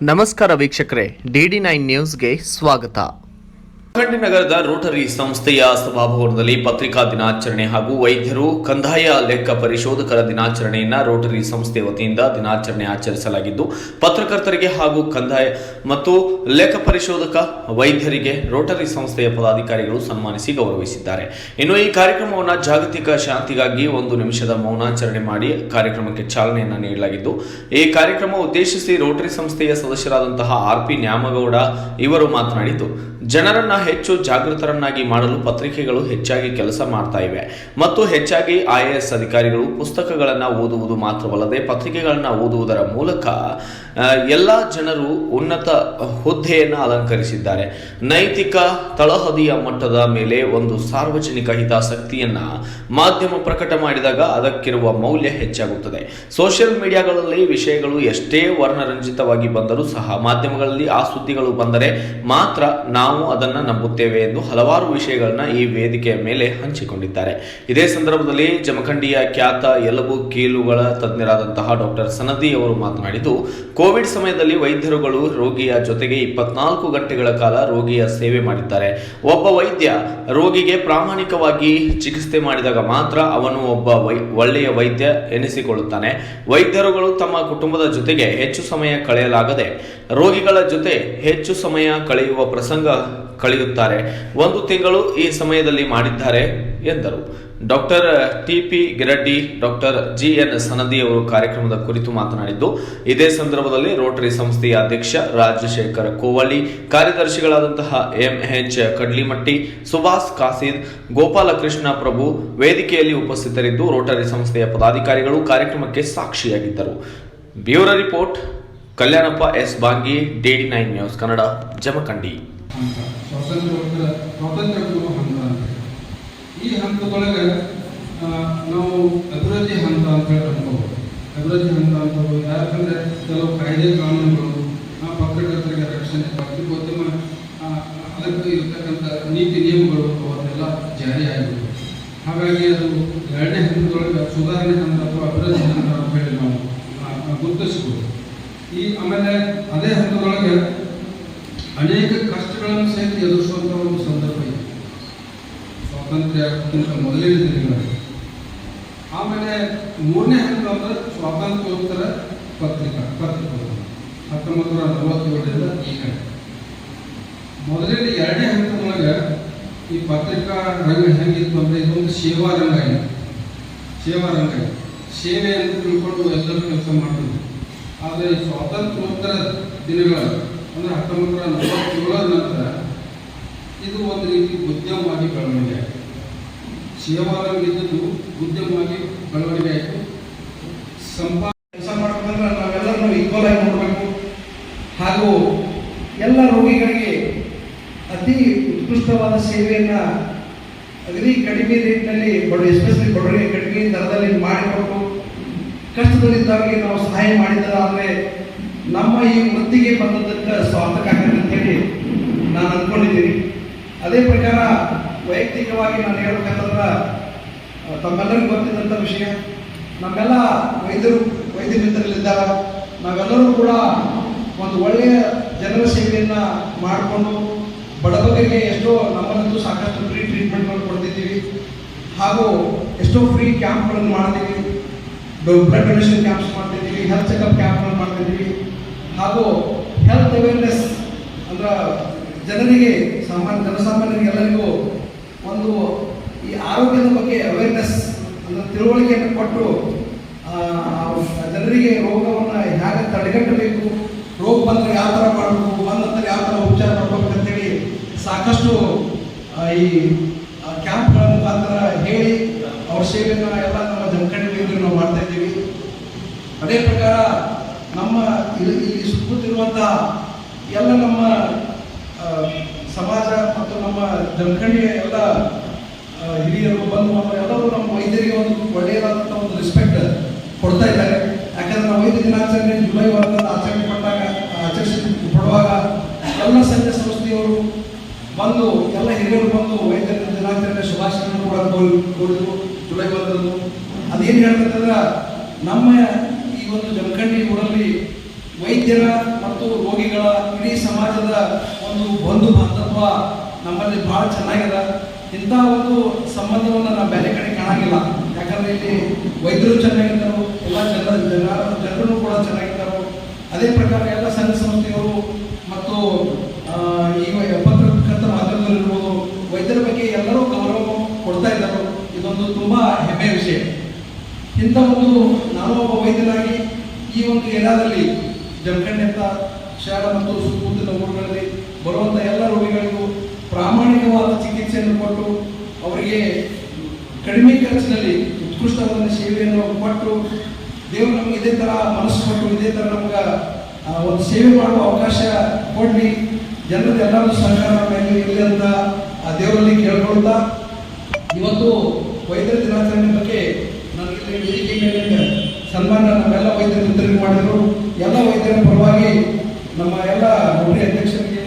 ನಮಸ್ಕಾರ ವೀಕ್ಷಕರೇ, DD9 ನ್ಯೂಸ್ಗೆ ಸ್ವಾಗತ. ಜಮಖಂಡಿ ನಗರದ ರೋಟರಿ ಸಂಸ್ಥೆಯ ಸಭಾಭವನದಲ್ಲಿ ಪತ್ರಿಕಾ ದಿನಾಚರಣೆ ಹಾಗೂ ವೈದ್ಯರು ಕಂದಾಯ ಲೆಕ್ಕ ಪರಿಶೋಧಕರ ದಿನಾಚರಣೆಯನ್ನ ರೋಟರಿ ಸಂಸ್ಥೆ ವತಿಯಿಂದ ದಿನಾಚರಣೆ ಆಚರಿಸಲಾಗಿದ್ದು, ಪತ್ರಕರ್ತರಿಗೆ ಹಾಗೂ ಕಂದಾಯ ಮತ್ತು ಲೆಕ್ಕ ಪರಿಶೋಧಕ ವೈದ್ಯರಿಗೆ ರೋಟರಿ ಸಂಸ್ಥೆಯ ಪದಾಧಿಕಾರಿಗಳು ಸನ್ಮಾನಿಸಿ ಗೌರವಿಸಿದ್ದಾರೆ. ಇನ್ನು ಈ ಕಾರ್ಯಕ್ರಮವನ್ನು ಜಾಗತಿಕ ಶಾಂತಿಗಾಗಿ 1 ನಿಮಿಷದ ಮೌನಾಚರಣೆ ಮಾಡಿ ಕಾರ್ಯಕ್ರಮಕ್ಕೆ ಚಾಲನೆಯನ್ನ ನೀಡಲಾಗಿದ್ದು, ಈ ಕಾರ್ಯಕ್ರಮ ಉದ್ದೇಶಿಸಿ ರೋಟರಿ ಸಂಸ್ಥೆಯ ಸದಸ್ಯರಾದಂತಹ RP ನ್ಯಾಮಗೌಡ ಇವರು ಮಾತನಾಡಿದ್ದು, ಜನರನ್ನ ಹೆಚ್ಚು ಜಾಗೃತರನ್ನಾಗಿ ಮಾಡಲು ಪತ್ರಿಕೆಗಳು ಹೆಚ್ಚಾಗಿ ಕೆಲಸ ಮಾಡ್ತಾ ಇವೆ ಮತ್ತು ಹೆಚ್ಚಾಗಿ IAS ಅಧಿಕಾರಿಗಳು ಪುಸ್ತಕಗಳನ್ನು ಓದುವುದು ಮಾತ್ರವಲ್ಲದೆ ಪತ್ರಿಕೆಗಳನ್ನು ಓದುವುದರ ಮೂಲಕ ಎಲ್ಲ ಜನರು ಉನ್ನತ ಹುದ್ದೆಯನ್ನು ಅಲಂಕರಿಸಿದ್ದಾರೆ. ನೈತಿಕ ತಳಹದಿಯ ಮಟ್ಟದ ಮೇಲೆ ಒಂದು ಸಾರ್ವಜನಿಕ ಹಿತಾಸಕ್ತಿಯನ್ನ ಮಾಧ್ಯಮ ಪ್ರಕಟ ಮಾಡಿದಾಗ ಅದಕ್ಕಿರುವ ಮೌಲ್ಯ ಹೆಚ್ಚಾಗುತ್ತದೆ. ಸೋಷಿಯಲ್ ಮೀಡಿಯಾಗಳಲ್ಲಿ ವಿಷಯಗಳು ಎಷ್ಟೇ ವರ್ಣರಂಜಿತವಾಗಿ ಬಂದರೂ ಸಹ ಮಾಧ್ಯಮಗಳಲ್ಲಿ ಆ ಸುದ್ದಿಗಳು ಬಂದರೆ ಮಾತ್ರ ನಾವು ಅದನ್ನ ನಂಬುತ್ತೇವೆ ಎಂದು ಹಲವಾರು ವಿಷಯಗಳನ್ನ ಈ ವೇದಿಕೆಯ ಮೇಲೆ ಹಂಚಿಕೊಂಡಿದ್ದಾರೆ. ಇದೇ ಸಂದರ್ಭದಲ್ಲಿ ಜಮಖಂಡಿಯ ಖ್ಯಾತ ಎಲುಬು ಕೀಲುಗಳ ತಜ್ಞರಾದಂತಹ ಡಾಕ್ಟರ್ ಸನದಿ ಅವರು ಮಾತನಾಡಿದ್ದು, ಕೋವಿಡ್ ಸಮಯದಲ್ಲಿ ವೈದ್ಯರುಗಳು ರೋಗಿಯ ಜೊತೆಗೆ 24 ಗಂಟೆಗಳ ಕಾಲ ರೋಗಿಯ ಸೇವೆ ಮಾಡಿದ್ದಾರೆ. ಒಬ್ಬ ವೈದ್ಯ ರೋಗಿಗೆ ಪ್ರಾಮಾಣಿಕವಾಗಿ ಚಿಕಿತ್ಸೆ ಮಾಡಿದಾಗ ಮಾತ್ರ ಅವನು ಒಬ್ಬ ಒಳ್ಳೆಯ ವೈದ್ಯ ಎನಿಸಿಕೊಳ್ಳುತ್ತಾನೆ. ವೈದ್ಯರುಗಳು ತಮ್ಮ ಕುಟುಂಬದ ಜೊತೆಗೆ ಹೆಚ್ಚು ಸಮಯ ಕಳೆಯಲಾಗದೆ ರೋಗಿಗಳ ಜೊತೆ ಹೆಚ್ಚು ಸಮಯ ಕಳೆಯುವ ಪ್ರಸಂಗ ಕಳೆಯುತ್ತಾರೆ. 1 ತಿಂಗಳು ಈ ಸಮಯದಲ್ಲಿ ಮಾಡಿದ್ದಾರೆ ಎಂದರು. Doctor TP Giraddi, doctor GN Sanadi ಅವರು ಕಾರ್ಯಕ್ರಮದ ಕುರಿತು ಮಾತನಾಡಿದ್ದು, ಇದೇ ಸಂದರ್ಭದಲ್ಲಿ ರೋಟರಿ ಸಂಸ್ಥೆಯ ಅಧ್ಯಕ್ಷ ರಾಜಶೇಖರ ಕೋವಳ್ಳಿ, ಕಾರ್ಯದರ್ಶಿಗಳಾದಂತಹ MH ಕಡ್ಲಿಮಟ್ಟಿ, ಸುಭಾಸ್ ಕಾಸಿದ್, ಗೋಪಾಲಕೃಷ್ಣ ಪ್ರಭು ವೇದಿಕೆಯಲ್ಲಿ ಉಪಸ್ಥಿತರಿದ್ದು ರೋಟರಿ ಸಂಸ್ಥೆಯ ಪದಾಧಿಕಾರಿಗಳು ಕಾರ್ಯಕ್ರಮಕ್ಕೆ ಸಾಕ್ಷಿಯಾಗಿದ್ದರು. Bureau report Kalyanappa S Bangi, DD9 news Kannada, Jamakhandi. ಈ ಹಂತದೊಳಗೆ ನಾವು ಅಭಿವೃದ್ಧಿ ಹಂತ ಅಂತ ಹೇಳಿ ಅನ್ಕೋಬೋದು. ಅಭಿವೃದ್ಧಿ ಹಂತ ಅನ್ಕೋಬೋದು ಯಾಕಂದರೆ ಕೆಲವು ಕಾಯ್ದೆ ಕಾನೂನುಗಳು, ಪತ್ರಕರ್ತರಿಗೆ ರಕ್ಷಣೆ, ಪತ್ರಿಕೋದ್ಯಮ ಅದಕ್ಕೆ ಇರ್ತಕ್ಕಂಥ ನೀತಿ ನಿಯಮಗಳು ಅವನ್ನೆಲ್ಲ ಜಾರಿಯಾಗಿವೆ. ಹಾಗಾಗಿ ಅದು 2ನೇ ಹಂತದೊಳಗೆ ಸುಧಾರಣೆ ಹಂತ ಅಥವಾ ಅಭಿವೃದ್ಧಿ ಹಂತ ಅಂತ ಹೇಳಿ ನಾವು ಗುರುತಿಸ್ಬೋದು. ಆಮೇಲೆ ಅದೇ ಹಂತದೊಳಗೆ ಅನೇಕ ಕಷ್ಟಗಳನ್ನು ಸಹಿತ ಎದುರಿಸುವಂಥ ಒಂದು ಸಂದರ್ಭ ಇದೆ ಸ್ವಾತಂತ್ರ್ಯಕ್ಕಿಂತ ಮೊದಲಿನ ದಿನಗಳಲ್ಲಿ. ಆಮೇಲೆ 3ನೇ ಹಂತ ಅಂದರೆ ಸ್ವಾತಂತ್ರ್ಯೋತ್ತರ ಪತ್ರಿಕೋದ್ಯಮ 1947ರಿಂದ ಈ ಕಡೆ. ಮೊದಲಿನ 2ನೇ ಹಂತದೊಳಗೆ ಈ ಪತ್ರಿಕಾ ರಂಗ ಹೆಂಗಿತ್ತು ಅಂದರೆ ಇದೊಂದು ಸೇವಾ ರಂಗ ಇದೆ. ಸೇವೆ ಅಂತ ತಿಳ್ಕೊಂಡು ಎಲ್ಲರೂ ಕೆಲಸ ಮಾಡ್ತಿದ್ವಿ. ಆದರೆ ಸ್ವಾತಂತ್ರ್ಯೋತ್ತರ ದಿನಗಳ ಅಂದರೆ 1947ರ ನಂತರ ಇದು ಒಂದು ರೀತಿ ಉದ್ಯಮವಾಗಿ ಬೆಳವಣಿಗೆ ಆಯಿತು. ಸೇವಾರಂಗ ಇದ್ದದ್ದು ಉದ್ಯಮವಾಗಿ ಬೆಳವಣಿಗೆ ಆಯಿತು. ಕೆಲಸ ಮಾಡಬೇಕಂದ್ರೆ ನಾವೆಲ್ಲರೂ ಈಕ್ವಲ್ ಆಗಿ ನೋಡಬೇಕು ಹಾಗೂ ಎಲ್ಲ ರೋಗಿಗಳಿಗೆ ಅತಿ ಉತ್ಕೃಷ್ಟವಾದ ಸೇವೆಯನ್ನು ಅಗದಿ ಕಡಿಮೆ ರೇಟ್ನಲ್ಲಿ ಎಸ್ಪೆಷಲಿ ಬಡವರಿಗೆ ಕಡಿಮೆ ದರದಲ್ಲಿ ಮಾಡಿಕೊಟ್ಟು ಕಷ್ಟದಲ್ಲಿದ್ದವರಿಗೆ ನಾವು ಸಹಾಯ ಮಾಡಿದರೆ ನಮ್ಮ ಈ ವೃತ್ತಿಗೆ ಬಂದದ್ದಕ್ಕೆ ಸಾರ್ಥಕ ಆಗಲಿ ಅಂತೇಳಿ ನಾನು ಅಂದ್ಕೊಂಡಿದ್ದೀನಿ. ಅದೇ ಪ್ರಕಾರ ವೈಯಕ್ತಿಕವಾಗಿ ನಾನು ಹೇಳ್ಬೇಕಂತಂದ್ರೆ ತಮ್ಮೆಲ್ಲರಿಗೂ ಗೊತ್ತಿದ್ದಂಥ ವಿಷಯ, ನಮ್ಮೆಲ್ಲ ವೈದ್ಯ ಮಿತ್ರರಲ್ಲಿದ್ದಾಗ ನಾವೆಲ್ಲರೂ ಕೂಡ ಒಂದು ಒಳ್ಳೆಯ ಜನರ ಸೇವೆಯನ್ನು ಮಾಡಿಕೊಂಡು ಬಡವರಿಗೆ ಎಷ್ಟೋ ನಮ್ಮಲ್ಲಂತೂ ಸಾಕಷ್ಟು ಫ್ರೀ ಟ್ರೀಟ್ಮೆಂಟ್ಗಳನ್ನು ಕೊಡ್ತಿದ್ದೀವಿ ಹಾಗೂ ಎಷ್ಟೋ ಫ್ರೀ ಕ್ಯಾಂಪ್ಗಳನ್ನು ಮಾಡ್ತೀವಿ, ಬ್ಲಡ್ ಡೊನೇಷನ್ ಕ್ಯಾಂಪ್ಸ್ ಮಾಡ್ತಿದ್ದೀವಿ, ಹೆಲ್ತ್ ಚೆಕಪ್ ಕ್ಯಾಂಪ್ಗಳನ್ನು ಮಾಡ್ತಿದ್ದೀವಿ ಹಾಗೂ ಹೆಲ್ತ್ ಅವೇರ್ನೆಸ್ ಅಂದ್ರೆ ಜನರಿಗೆ ಜನಸಾಮಾನ್ಯರಿಗೆ ಎಲ್ಲರಿಗೂ ಒಂದು ಈ ಆರೋಗ್ಯದ ಬಗ್ಗೆ ಅವೇರ್ನೆಸ್ ಅಂದರೆ ತಿಳುವಳಿಕೆಯನ್ನು ಕೊಟ್ಟು ಜನರಿಗೆ ರೋಗವನ್ನು ಹೇಗೆ ತಡೆಗಟ್ಟಬೇಕು, ರೋಗ ಬಂದರೆ ಯಾವ ಥರ ಮಾಡಬೇಕು, ಬಂದ ನಂತರ ಯಾವ ಥರ ಉಪಚಾರ ಮಾಡಬೇಕು ಅಂತೇಳಿ ಸಾಕಷ್ಟು ಈ ಕ್ಯಾಂಪ್ಗಳ ಮುಖಾಂತರ ಹೇಳಿ ಅವ್ರ ಸೇವೆಯನ್ನು ಎಲ್ಲ ನಮ್ಮ ಜಮಖಂಡಿಯಲ್ಲಿ ನಾವು ಮಾಡ್ತಾ ಇದ್ದೀವಿ. ಅದೇ ಪ್ರಕಾರ ನಮ್ಮ ಇಲ್ಲಿ ಸುತ್ತಮುತ್ತಿರುವಂಥ ಎಲ್ಲ ನಮ್ಮ ಸಮಾಜ ಮತ್ತು ನಮ್ಮ ಜಮಖಂಡಿಯ ಎಲ್ಲ ಹಿರಿಯರು ಬಂದು ಎಲ್ಲರೂ ನಮ್ಮ ವೈದ್ಯರಿಗೆ ಒಂದು ಒಳ್ಳೆಯದಾದಂಥ ಒಂದು ರೆಸ್ಪೆಕ್ಟ್ ಕೊಡ್ತಾ ಇದ್ದಾರೆ. ಯಾಕಂದರೆ ನಾವು ವೈದ್ಯ ದಿನಾಚರಣೆ ಜುಲೈ 1 ಆಚರಿಸಲ್ಪಡುವಾಗ ಎಲ್ಲ ಸಂಘ ಸಂಸ್ಥೆಯವರು ಬಂದು ಎಲ್ಲ ಹಿರಿಯರು ಬಂದು ವೈದ್ಯರ ದಿನಾಚರಣೆ ಶುಭಾಶಯಗಳನ್ನು ಕೂಡ ಕೋರಿದ್ರು ಜುಲೈ 1. ಅದೇನು ಹೇಳ್ಬೇಕಂದ್ರೆ ನಮ್ಮ ಈ ಒಂದು ಜಮಖಂಡಿ ಊರಲ್ಲಿ ವೈದ್ಯರ ಮತ್ತು ರೋಗಿಗಳ ಇಡೀ ಸಮಾಜದ ಒಂದು ಬಂಧು ಬಾಂಧವ್ಯ ನಮ್ಮಲ್ಲಿ ಭಾಳ ಚೆನ್ನಾಗಿದೆ. ಇಂಥ ಒಂದು ಸಂಬಂಧವನ್ನು ನಾವು ಬೇರೆ ಕಡೆ ಕಾಣಂಗಿಲ್ಲ. ಯಾಕಂದರೆ ಇಲ್ಲಿ ವೈದ್ಯರು ಚೆನ್ನಾಗಿದ್ದರು, ಎಲ್ಲ ಜನರು ಕೂಡ ಚೆನ್ನಾಗಿದ್ದರು. ಅದೇ ಪ್ರಕಾರ ಎಲ್ಲ ಸಂಘ ಸಂಸ್ಥೆಯವರು ಮತ್ತು ಈಗ ಪತ್ರಕರ್ತರ ಮಾಧ್ಯಮದಲ್ಲಿರ್ಬೋದು ವೈದ್ಯರ ಬಗ್ಗೆ ಎಲ್ಲರೂ ಗೌರವ ಕೊಡ್ತಾ ಇದ್ದರು. ಇದೊಂದು ತುಂಬ ಹೆಮ್ಮೆಯ ವಿಷಯ. ಇಂಥ ಒಂದು ನಾನು ಒಬ್ಬ ವೈದ್ಯನಾಗಿ ಈ ಒಂದು ಏರಿಯಾದಲ್ಲಿ ಜಮಖಂಡಿ ಅಂತ ಶಾಲಾ ಮತ್ತು ಸುತ್ತಮುತ್ತಲಿನ ಊರುಗಳಲ್ಲಿ ಬರುವಂಥ ಎಲ್ಲ ರೋಗಿಗಳಿಗೂ ಪ್ರಾಮಾಣಿಕವಾದ ಚಿಕಿತ್ಸೆಯನ್ನು ಕೊಟ್ಟು ಅವರಿಗೆ ಕಡಿಮೆ ಖರ್ಚಿನಲ್ಲಿ ಉತ್ಕೃಷ್ಟವಾದ ಸೇವೆಯನ್ನು ಕೊಟ್ಟು ದೇವರು ನಮಗೆ ಇದೇ ಥರ ಮನಸ್ಸು ಕೊಟ್ಟು ಇದೇ ಥರ ನಮ್ಗೆ ಒಂದು ಸೇವೆ ಮಾಡುವ ಅವಕಾಶ ಕೊಡಲಿ, ಜನರದ್ದು ಎಲ್ಲರೂ ಸಹಕಾರ ಮೇಲೆ ಇರಲಿ ಅಂತ ಆ ದೇವರಲ್ಲಿ ಕೇಳ್ಕೊಳ್ತಾ, ಇವತ್ತು ವೈದ್ಯರ ದಿನಾಚರಣೆ ಬಗ್ಗೆ ನನಗೆ ವೇದಿಕೆ ಮೇಲೆ ಸನ್ಮಾನ ನಮ್ಮೆಲ್ಲ ವೈದ್ಯರ ಮಿತ್ರರಿಗೆ ಮಾಡಿದರು. ಎಲ್ಲ ವೈದ್ಯರ ಪರವಾಗಿ ನಮ್ಮ ಎಲ್ಲ ರೋಟರಿ ಅಧ್ಯಕ್ಷರಿಗೆ,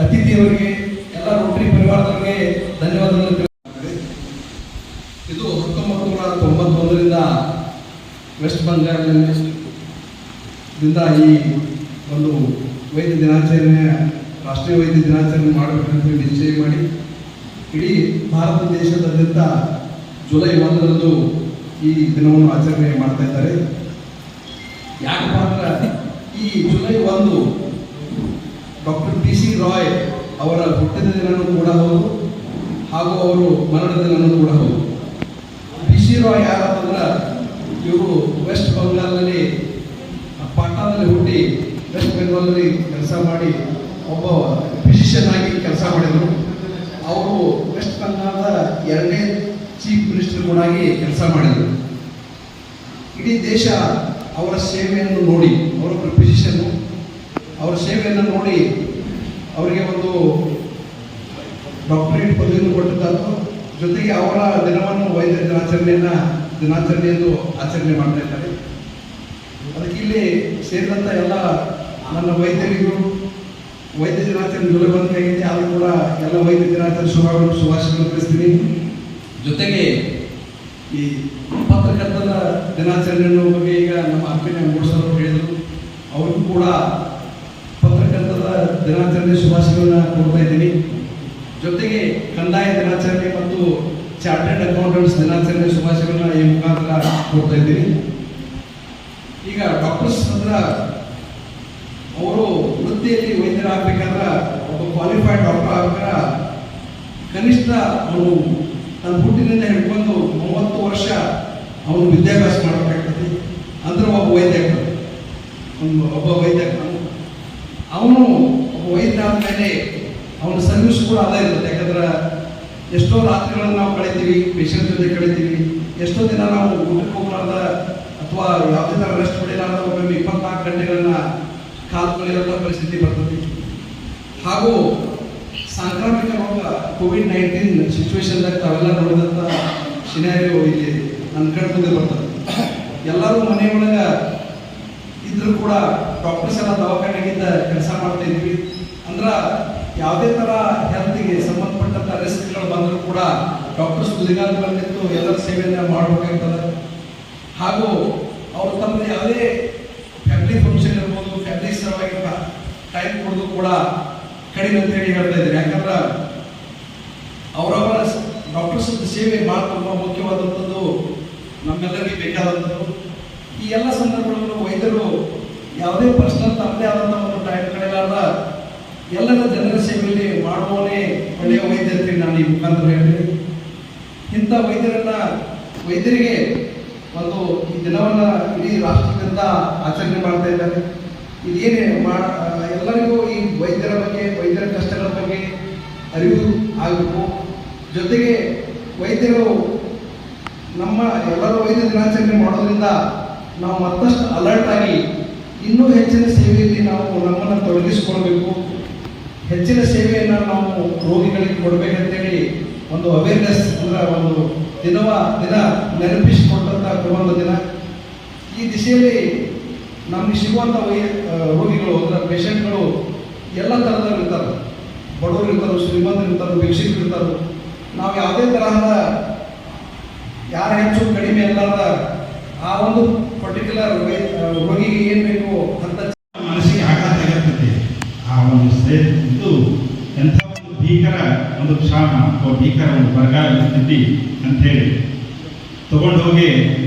ಅತಿಥಿಯವರಿಗೆ, ಎಲ್ಲ ರೋಟರಿ ಪರಿವಾರದವರಿಗೆ ಧನ್ಯವಾದಗಳನ್ನು ತಿಳಿಸುತ್ತೇನೆ. ಇದು 1991ರಿಂದ ವೆಸ್ಟ್ ಬೆಂಗಾಲ್ನಿಂದ ಈ ಒಂದು ವೈದ್ಯ ದಿನಾಚರಣೆ, ರಾಷ್ಟ್ರೀಯ ವೈದ್ಯ ದಿನಾಚರಣೆ ಮಾಡಬೇಕಂತ ನಿಶ್ಚಯ ಮಾಡಿ ಇಡೀ ಭಾರತ ದೇಶದಾದ್ಯಂತ ಜುಲೈ 1ರಂದು ಈ ದಿನವನ್ನು ಆಚರಣೆ ಮಾಡ್ತಾ ಇದ್ದಾರೆ. ಯಾಕಪ್ಪ ಅಂದ್ರೆ ಈ ಜುಲೈ 1 ಡಾಕ್ಟರ್ PC ರಾಯ್ ಅವರ ಹುಟ್ಟಿದ ದಿನವೂ ಕೂಡ ಹೌದು, ಹಾಗೂ ಅವರು ಮರಣದ ದಿನವೂ ಕೂಡ ಹೌದು. PC ರಾಯ್ ಯಾರಂತಂದ್ರೆ ಇವರು ವೆಸ್ಟ್ ಬೆಂಗಾಲ್ನಲ್ಲಿ ಪಾಟ್ನಾದಲ್ಲಿ ಹುಟ್ಟಿ ವೆಸ್ಟ್ ಬೆಂಗಾಲ್ನಲ್ಲಿ ಕೆಲಸ ಮಾಡಿ ಒಬ್ಬ ಫಿಸಿಷಿಯನ್ ಆಗಿ ಕೆಲಸ ಮಾಡಿದರು. ಅವರು ವೆಸ್ಟ್ ಬೆಂಗಾಲ್ದ 2ನೇ ಚೀಫ್ ಮಿನಿಸ್ಟರ್ ಕೂಡ ಆಗಿ ಕೆಲಸ ಮಾಡಿದರು. ಇಡೀ ದೇಶ ಅವರ ಸೇವೆಯನ್ನು ನೋಡಿ, ಅವರೊಬ್ಬರ ಫಿಸಿಷಿಯನ್ನು, ಅವರ ಸೇವೆಯನ್ನು ನೋಡಿ ಅವರಿಗೆ ಒಂದು ಡಾಕ್ಟರೇಟ್ ಪದವಿಯನ್ನು ಕೊಟ್ಟಿದ್ದಾರು. ಜೊತೆಗೆ ಅವರ ದಿನವನ್ನು ವೈದ್ಯ ದಿನಾಚರಣೆಯನ್ನು ಆಚರಣೆ ಮಾಡ್ತಾ ಇದ್ದಾರೆ. ಅದಕ್ಕೆ ಇಲ್ಲಿ ಸೇರಿದಂಥ ಎಲ್ಲ ನನ್ನ ವೈದ್ಯರಿಗೂ ವೈದ್ಯ ದಿನಾಚರಣೆ ಜುಲೈ 1 ಆಗಿದೆ. ಆದರೂ ಕೂಡ ಎಲ್ಲ ವೈದ್ಯ ದಿನಾಚರಣೆ ಶುಭಾಶಯಗಳು ತಿಳಿಸ್ತೀನಿ. ಜೊತೆಗೆ ಈ ಪತ್ರಕರ್ತರ ದಿನಾಚರಣೆ ಬಗ್ಗೆ ಈಗ ನಮ್ಮ ಅರ್ಪಿನ ಮೂಡಿಸೋರು ಹೇಳಿದರು, ಅವ್ರಿಗೂ ಕೂಡ ಪತ್ರಕರ್ತರ ದಿನಾಚರಣೆ ಶುಭಾಶಯಗಳನ್ನ ಕೊಡ್ತಾ ಇದ್ದೀನಿ. ಜೊತೆಗೆ ಕಂದಾಯ ದಿನಾಚರಣೆ ಮತ್ತು ಚಾರ್ಟರ್ಡ್ ಅಕೌಂಟೆಂಟ್ಸ್ ದಿನಾಚರಣೆ ಶುಭಾಶಯಗಳನ್ನ ಈ ಮುಖಾಂತರ ಕೊಡ್ತಾ ಇದ್ದೀನಿ. ಈಗ ಡಾಕ್ಟರ್ಸ್ ಅಂದ್ರೆ ಅವರು ವೃತ್ತಿಯಲ್ಲಿ ವೈದ್ಯರಾಗಬೇಕಾದ್ರೆ ಒಬ್ಬ ಕ್ವಾಲಿಫೈಡ್ ಡಾಕ್ಟರ್ ಆಗ್ಬೇಕಾದ್ರೆ ಕನಿಷ್ಠ ಅವನು ತನ್ನ ಹುಟ್ಟಿನಿಂದ ಹಿಡ್ಕೊಂಡು 30 ವರ್ಷ ಅವನು ವಿದ್ಯಾಭ್ಯಾಸ ಮಾಡಬೇಕಾಗ್ತದೆ. ಅಂದ್ರೆ ಒಬ್ಬ ವೈದ್ಯ ಅವನು ಒಬ್ಬ ವೈದ್ಯ ಆದಮೇಲೆ ಅವನ ಸರ್ವಿಸ್ ಕೂಡ ಅದೇ ಇರುತ್ತೆ. ಯಾಕಂದ್ರೆ ಎಷ್ಟೋ ರಾತ್ರಿಗಳನ್ನು ನಾವು ಕಳಿತೀವಿ, ಪೇಷಂಟ್ ಜೊತೆ ಕಳಿತೀವಿ. ಎಷ್ಟೋ ದಿನ ನಾವು ಊಟಕ್ಕೆ ಹೋಗಲಾರ್ದ ಅಥವಾ ಯಾವುದೇ ಥರ ರೆಸ್ಟ್ ಪಡೆಯಲಾರ್ದ ಒಮ್ಮೆ 24 ಗಂಟೆಗಳನ್ನ ಕಾಲು ಕಳೆಯುವಂಥ ಪರಿಸ್ಥಿತಿ ಬರ್ತದೆ. ಹಾಗೂ ಸಾಂಕ್ರಾಮಿಕ ರೋಗ ಕೋವಿಡ್-19 ಸಿಚುವೇಶನ್ದಾಗ ತಾವೆಲ್ಲ ನೋಡಿದಂಥ ಸಿನಾರಿಯೋ ಇಲ್ಲಿ ನನ್ನ ಕಡೆ ಮುಂದೆ ಬರ್ತದೆ. ಎಲ್ಲರೂ ಮನೆಯೊಳಗೆ ಇದ್ರೂ ಕೂಡ ಡಾಕ್ಟರ್ಸ್ ಎಲ್ಲ ದವಾಖಾನೆಗಿಂದ ಕೆಲಸ ಮಾಡ್ತಾ ಇದ್ವಿ. ಅಂದ್ರೆ ಯಾವುದೇ ಥರ ಹೆಲ್ತ್ಗೆ ಸಂಬಂಧಪಟ್ಟಂಥ ರಿಸ್ಕ್ಗಳು ಬಂದರೂ ಕೂಡ ಡಾಕ್ಟರ್ಸ್ ತುದಿಗಾಲ ಬಂದಿತ್ತು ಎಲ್ಲರ ಸೇವೆಯನ್ನು ಮಾಡಬೇಕಾಗ್ತದೆ. ಹಾಗೂ ಅವರು ತಮ್ಮದು ಯಾವುದೇ ಫ್ಯಾಮಿಲಿ ಫಂಕ್ಷನ್ ಇರ್ಬೋದು, ಫ್ಯಾಮಿಲಿ ಸಲುವಾಗಿ ಟೈಮ್ ಕೊಡೋದು ಕೂಡ ಕಡಿಮೆ ಅಂತ ಹೇಳಿ ಹೇಳ್ತಾ ಇದ್ದಾರೆ. ಯಾಕಂದ್ರೆ ಅವರವರ ಡಾಕ್ಟರ್ಸ್ ಸೇವೆ ಭಾಳ ತುಂಬ ಮುಖ್ಯವಾದಂಥದ್ದು, ನಮ್ಮೆಲ್ಲರಿಗೆ ಬೇಕಾದಂಥದ್ದು. ಈ ಎಲ್ಲ ಸಂದರ್ಭಗಳನ್ನು ವೈದ್ಯರು ಯಾವುದೇ ಪರ್ಸನಲ್ ತಮ್ಮದೇ ಆದಂಥ ಒಂದು ಟೈಮ್ ಕಳೆಯಲಾರ್ದ ಎಲ್ಲರ ಜನರ ಸೇವೆಯಲ್ಲಿ ಮಾಡುವವನೇ ಒಳ್ಳೆಯ ವೈದ್ಯ ಅಂತೇಳಿ ನಾನು ಈ ಮುಖಾಂತರ ಹೇಳ್ತೀನಿ. ಇಂಥ ವೈದ್ಯರಿಗೆ ಒಂದು ಈ ದಿನವನ್ನು ಇಡೀ ರಾಷ್ಟ್ರದಿಂದ ಆಚರಣೆ ಮಾಡ್ತಾ ಇದ್ದಾರೆ. ಇದೇನೇ ಎಲ್ಲರಿಗೂ ಈ ವೈದ್ಯರ ಬಗ್ಗೆ, ವೈದ್ಯರ ಕಷ್ಟಗಳ ಬಗ್ಗೆ ಅರಿವು ಆಗಬೇಕು. ಜೊತೆಗೆ ವೈದ್ಯರು ನಮ್ಮ ಎಲ್ಲರೂ ವೈದ್ಯ ದಿನಾಚರಣೆ ಮಾಡೋದ್ರಿಂದ ನಾವು ಮತ್ತಷ್ಟು ಅಲರ್ಟ್ ಆಗಿ ಇನ್ನೂ ಹೆಚ್ಚಿನ ಸೇವೆಯಲ್ಲಿ ನಾವು ನಮ್ಮನ್ನು ತೊಡಗಿಸಿಕೊಳ್ಬೇಕು. ಹೆಚ್ಚಿನ ಸೇವೆಯನ್ನು ನಾವು ರೋಗಿಗಳಿಗೆ ಕೊಡಬೇಕಂತೇಳಿ ಒಂದು ಅವೇರ್ನೆಸ್ ಅಂದರೆ ಒಂದು ದಿನ ನೆನಪಿಸಿಕೊಟ್ಟಂಥ ಒಂದು ದಿನ. ಈ ದಿಶೆಯಲ್ಲಿ ನಮಗೆ ಸಿಗುವಂಥ ರೋಗಿಗಳು ಅಂದರೆ ಪೇಷಂಟ್ಗಳು ಎಲ್ಲ ಥರದವ್ರು ಇರ್ತಾರೆ. ಬಡವರು ಇರ್ತಾರೆ, ಶ್ರೀಮಂತರು ಇರ್ತಾರೆ, ಭಿಕ್ಷುಕರು ಇರ್ತಾರೆ. ನಾವು ಯಾವುದೇ ತರಹದ ಯಾರು ಹೆಚ್ಚು ಕಡಿಮೆ ಅಲ್ಲಾರ್ದ ಆ ಒಂದು ಪರ್ಟಿಕ್ಯುಲರ್ ರೋಗಿಗೆ ಏನು ಬೇಕು ಅಂತ ಜಗತ್ತೈತಿ ಆ ಒಂದು ಇದು ಎಂಥ ಒಂದು ಭೀಕರ ಒಂದು ಕ್ಷಾಮ ಅಥವಾ ಭೀಕರ ಒಂದು ಬರಗಾಲ ಸ್ಥಿತಿ ಅಂಥೇಳಿ ತಗೊಂಡು ಹೋಗಿ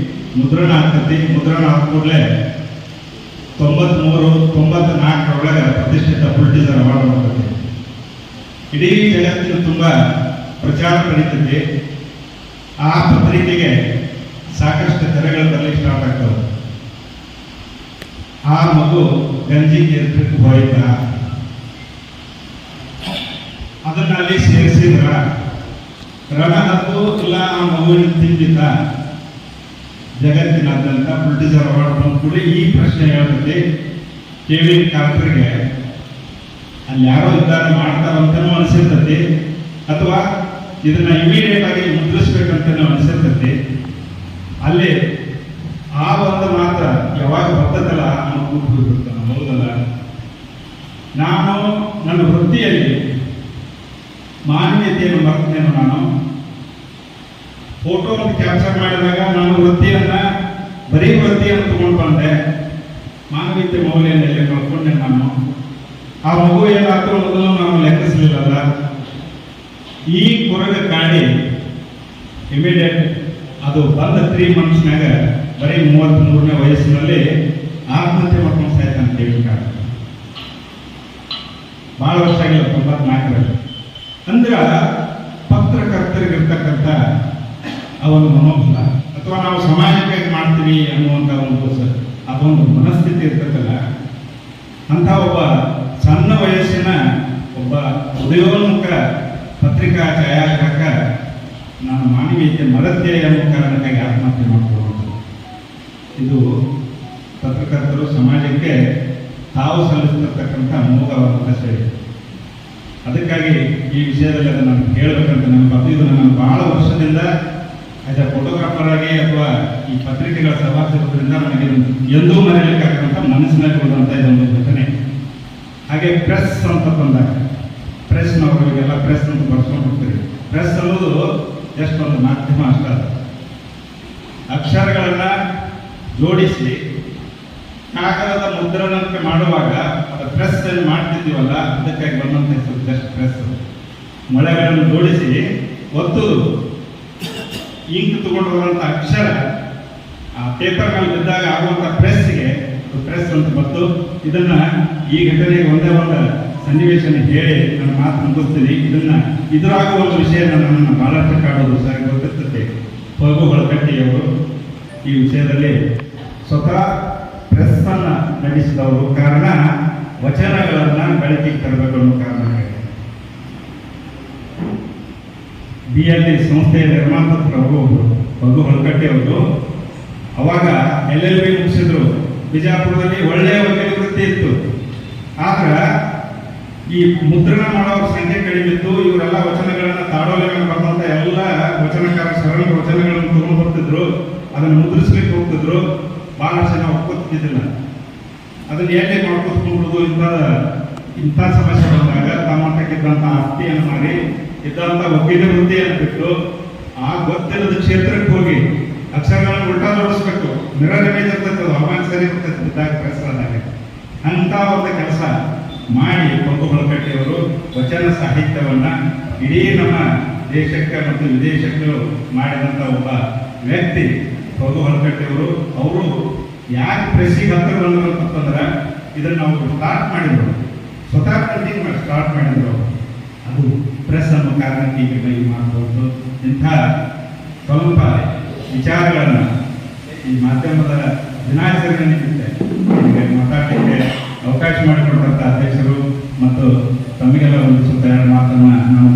ಮುದ್ರಣ ಆಗ್ತೈತಿ. ಮುದ್ರಣ ಆದ ಕೂಡಲೇ 94 ಪ್ರತಿಷ್ಠಿತ ಪುಲಿಟ್ಜರ್ ಅವಾರ್ಡ್ ಬರ್ತೈತಿ. ಇಡೀ ಜಗತ್ತಿನ ತುಂಬ ಪ್ರಚಾರ ಪಡಿತೈತಿ. ಆ ಪತ್ರಿಕೆಗೆ ಸಾಕಷ್ಟು ತೆರೆಗಳು ಬರಲಿಕ್ಕೆ ಸ್ಟಾರ್ಟ್ ಆಗ್ತವೆ. ಆ ಮಗು ಗಂಜಿ ಕೇಂದ್ರಕ್ಕೆ ಹೋಯ್ತ, ಅದನ್ನ ಅಲ್ಲಿ ಸೇರಿಸಿದ್ರ, ರಣ ಹತ್ತು ಇಲ್ಲ ಆ ಮಗುವಿನ ತಿಂದಿದ್ದ. ಜಗತ್ತಿನಾದ್ಯಂತ ಪುಲಿಟ್ಜರ್ ಅವಾರ್ಡ್ ಬಂದ ಕೂಡ ಈ ಪ್ರಶ್ನೆ ಹೇಳ್ತೈತಿ ಕೆವಿನ್ ಕಾರ್ಟರ್ಗೆ, ಅಲ್ಲಿ ಯಾರೋ ಇದ್ದಾರೆ ಮಾಡ್ತಾರಂತನೂ ಅನಿಸಿರ್ತೈತಿ, ಅಥವಾ ಇದನ್ನ ಇಮಿಡಿಯೇಟ್ ಆಗಿ ಮುದ್ರಿಸ್ಬೇಕಂತನೂ ಅನಿಸಿರ್ತೈತಿ. ಅಲ್ಲಿ ಆ ಒಂದು ಮಾತ್ರ ಯಾವಾಗ ಬರ್ತದಲ್ಲ ನಾವು ಕೂತ್ಬಿಡ್ತಾನೆ. ಹೌದಲ್ಲ, ನಾನು ನನ್ನ ವೃತ್ತಿಯಲ್ಲಿ ಮಾನವೀಯತೆಯನ್ನು ಮರ್ತೇನೆ. ನಾನು ಫೋಟೋ ಅಂತ ಕ್ಯಾಪ್ಚರ್ ಮಾಡಿದಾಗ ನಾನು ಬರೀ ವೃತ್ತಿಯನ್ನು ತಗೊಂಡು ಬಂದೆ, ಮಾನವೀಯತೆ ಮೌಲ್ಯನೆಲ್ಲ ಕಳ್ಕೊಂಡೆ. ನಾನು ಆ ಮಗು ಏನಾದರೂ ಮೊದಲು ನಾವು ಲೆಕ್ಕಿಸಲಿಲ್ಲಲ್ಲ. ಈ ಕೊರಗ ಕಾಡಿ ಇಮಿಡಿಯೇಟ್ ಅದು ಬಂದ 3 ಮಂತ್ಸ್ನಾಗ ಬರೀ 33ನೇ ವಯಸ್ಸಿನಲ್ಲಿ ಆತ್ಮಹತ್ಯೆ ಮಾಡ್ಕೊಂಡು ಸಾಯ್ತಾನೆ ಕೇಳಿಕಾಡ. ಭಾಳ ವರ್ಷ ಆಗಿಲ್ಲ, 94ರಲ್ಲಿ. ಅಂದ್ರೆ ಪತ್ರಕರ್ತರಿಗಿರ್ತಕ್ಕಂಥ ಅವನು ಮನೋಬಲ ಅಥವಾ ನಾವು ಸಮಾಜಕ್ಕೆ ಮಾಡ್ತೀವಿ ಅನ್ನುವಂಥ ಅದೊಂದು ಮನಸ್ಥಿತಿ ಇರ್ತಕ್ಕಲ್ಲ. ಅಂಥ ಒಬ್ಬ ಸಣ್ಣ ವಯಸ್ಸಿನ ಒಬ್ಬ ಉದಯೋನ್ಮುಖ ಪತ್ರಿಕಾ ಛಾಯಾಗ್ರಾಹಕ ನಾನು ಮಾನವೀಯತೆ ಮರತೆ ಅನ್ನೋ ಕಾರಣಕ್ಕಾಗಿ ಆತ್ಮಹತ್ಯೆ ಮಾಡಿಕೊಳ್ಳುವುದು. ಇದು ಪತ್ರಕರ್ತರು ಸಮಾಜಕ್ಕೆ ತಾವು ಸಲ್ಲಿಸ್ತಿರ್ತಕ್ಕಂಥ ಅಮೋಘವಾದ ಸೇವೆ. ಅದಕ್ಕಾಗಿ ಈ ವಿಷಯದಲ್ಲಿ ಅದನ್ನು ನಾನು ಹೇಳಬೇಕಂತ ನನಗೆ ಬಂದಿದ್ದು. ನಾನು ಬಹಳ ವರ್ಷದಿಂದ ಆಸ್ ಎ ಫೋಟೋಗ್ರಾಫರ್ ಆಗಿ ಅಥವಾ ಈ ಪತ್ರಿಕೆಗಳ ಸಭಾಸದರಿಂದ ನನಗೆ ಎಂದೂ ಮರೆಯಲಿಕ್ಕಾಗಂತ ಮನಸ್ಸಿನಲ್ಲಿ ಉಳಿದಂಥ ಇದೊಂದು ಘಟನೆ. ಹಾಗೆ ಪ್ರೆಸ್ ಅಂತ ಬಂದಾಗ ಪ್ರೆಸ್ನವರಿಗೆಲ್ಲ ಪ್ರೆಸ್ ಅಂತ ಬರ್ಸ್ಕೊಂಡು ಹೋಗ್ತೀವಿ. ಪ್ರೆಸ್ ಅನ್ನೋದು ಜಸ್ಟ್ ಒಂದು ಮಾಧ್ಯಮ ಅಷ್ಟ. ಅಕ್ಷರಗಳನ್ನು ಜೋಡಿಸಿ ಕಾಗದದ ಮುದ್ರಣಕ್ಕೆ ಮಾಡುವಾಗ ಅದು ಪ್ರೆಸ್ ಏನು ಮಾಡ್ತಿದ್ದೀವಲ್ಲ, ಅದಕ್ಕಾಗಿ ಬಂದಂಥ ಹೆಸರು ಜಸ್ಟ್ ಪ್ರೆಸ್. ಮೊಳೆಗಳನ್ನು ಜೋಡಿಸಿ ಒತ್ತುದು, ಇಂಕ್ ತಗೊಂಡು ಹೋಗುವಂಥ ಅಕ್ಷರ ಆ ಪೇಪರ್ ಮೇಲೆ ಬಿದ್ದಾಗ ಆಗುವಂಥ ಪ್ರೆಸ್ಗೆ ಪ್ರೆಸ್ ಅಂತ ಬಂತು. ಇದನ್ನ ಈ ಘಟನೆಗೆ ಒಂದೇ ಒಂದು ಸನ್ನಿವೇಶನ ಹೇಳಿ ನನ್ನ ಮಾತು ಮುಗಿಸ್ತೀನಿ. ಇದರಾಗುವ ಒಂದು ವಿಷಯ ನನ್ನನ್ನು ಬಹಳಷ್ಟು ಕಾಡೋದು ಸರಿ ಗೊತ್ತಿರ್ತದೆ. ಫಗು ಹೊಳಕಟ್ಟಿಯವರು ಈ ವಿಷಯದಲ್ಲಿ ಸ್ವತಃ ಪ್ರೆಸ್ ಅನ್ನ ನಡೆಸಿದವರು. ಕಾರಣ ವಚನಗಳನ್ನ ಬೆಳಕಿಗೆ ತರಬೇಕು ಅನ್ನೋ ಕಾರಣಕ್ಕಾಗಿ BLD ಸಂಸ್ಥೆಯ ನಿರ್ಮಾಪಕರು ಫಗು ಹೊಳಕಟ್ಟಿಯವರು ಅವಾಗ LLB ಮುಗಿಸಿದ್ರು. ಬಿಜಾಪುರದಲ್ಲಿ ಒಳ್ಳೆಯ ವಕೀಲ ವೃತ್ತಿ ಇತ್ತು. ಆದ್ರೆ ಈ ಮುದ್ರಣ ಮಾಡೋರ ಸಂಖ್ಯೆ ಕಡಿಮೆ ಇತ್ತು. ಇವರೆಲ್ಲ ವಚನಗಳನ್ನ ತಾಡೋಲೆಗಳನ್ನು ಬರುವಂತ ಎಲ್ಲ ವಚನಕಾರ ಸರಳ ವಚನಗಳನ್ನು ತಗೊಂಡು ಬರ್ತಿದ್ರು, ಅದನ್ನು ಮುದ್ರಿಸ್ಲಿಕ್ಕೆ ಹೋಗ್ತಿದ್ರು. ಬಹಳ ಜನ ಒಪ್ಕೊತಿದ್ದಿಲ್ಲ. ಅದನ್ನ ಏನೇ ಮಾಡ್ಕೊತ್ಕೊಂಡ್ಬಿಡುದು. ಇಂಥ ಸಮಸ್ಯೆ ಬಂದಾಗ ತಮ್ಮಟ್ಟಕ್ಕಿದ್ದಂಥ ಆಸ್ತಿಯನ್ನು ಮಾಡಿ ಇದ್ದಂಥ ವಕೀಲ ವೃತ್ತಿಯನ್ನು ಬಿಟ್ಟು ಆ ಗೊತ್ತಿಲ್ಲದ ಕ್ಷೇತ್ರಕ್ಕೆ ಹೋಗಿ ಅಕ್ಷರಗಳನ್ನು ಉಲ್ಟಾ ಜೋಡಿಸ್ಬೇಕು. ಮಿರರ್ ಇಮೇಜ್ ಇರ್ತದೆ, ಹವಾಮಾನ ಸರಿ ಇರ್ತದೆ ಬಿದ್ದಾಗ ಪ್ರೆಸ್ ಆದಾಗ. ಅಂತ ಒಂದು ಕೆಲಸ ಮಾಡಿ ಫಗು ಹೊಳಕಟ್ಟಿಯವರು ವಚನ ಸಾಹಿತ್ಯವನ್ನ ಇಡೀ ನಮ್ಮ ದೇಶಕ್ಕೆ ಮತ್ತು ವಿದೇಶಕ್ಕೂ ಮಾಡಿದಂಥ ಒಬ್ಬ ವ್ಯಕ್ತಿ ಫಗು ಹೊಳಕಟ್ಟಿಯವರು. ಅವರು ಯಾಕೆ ಪ್ರೆಸ್ಸಿಗೆ ಹತ್ತಿರ ಬಂದರು ಅಂತಂದ್ರೆ ಇದನ್ನು ಅವರು ಸ್ಟಾರ್ಟ್ ಮಾಡಿದರು, ಸ್ವತಃ ಪ್ರಿಂಟಿಂಗ್ ಮಾಡಿ ಸ್ಟಾರ್ಟ್ ಮಾಡಿದರು. ಅದು ಪ್ರೆಸ್ ಅನ್ನೋ ಕಾರಣಕ್ಕೆ ಈಗ ಕೈ ಮಾಡಬಹುದು. ಇಂಥ ಸ್ವಲ್ಪ ವಿಚಾರಗಳನ್ನು ಈ ಮಾಧ್ಯಮದ ದಿನಾಚರಣೆ ನಿಮಿತ್ತ ಮಾತಾಡಲಿಕ್ಕೆ ಅವಕಾಶ ಮಾಡಿಕೊಟ್ಟಂಥ ಅಧ್ಯಕ್ಷರು ಮತ್ತು ತಮಗೆಲ್ಲ ಒಂದು ಸುತ್ತ ಮಾತನ್ನು ನಾವು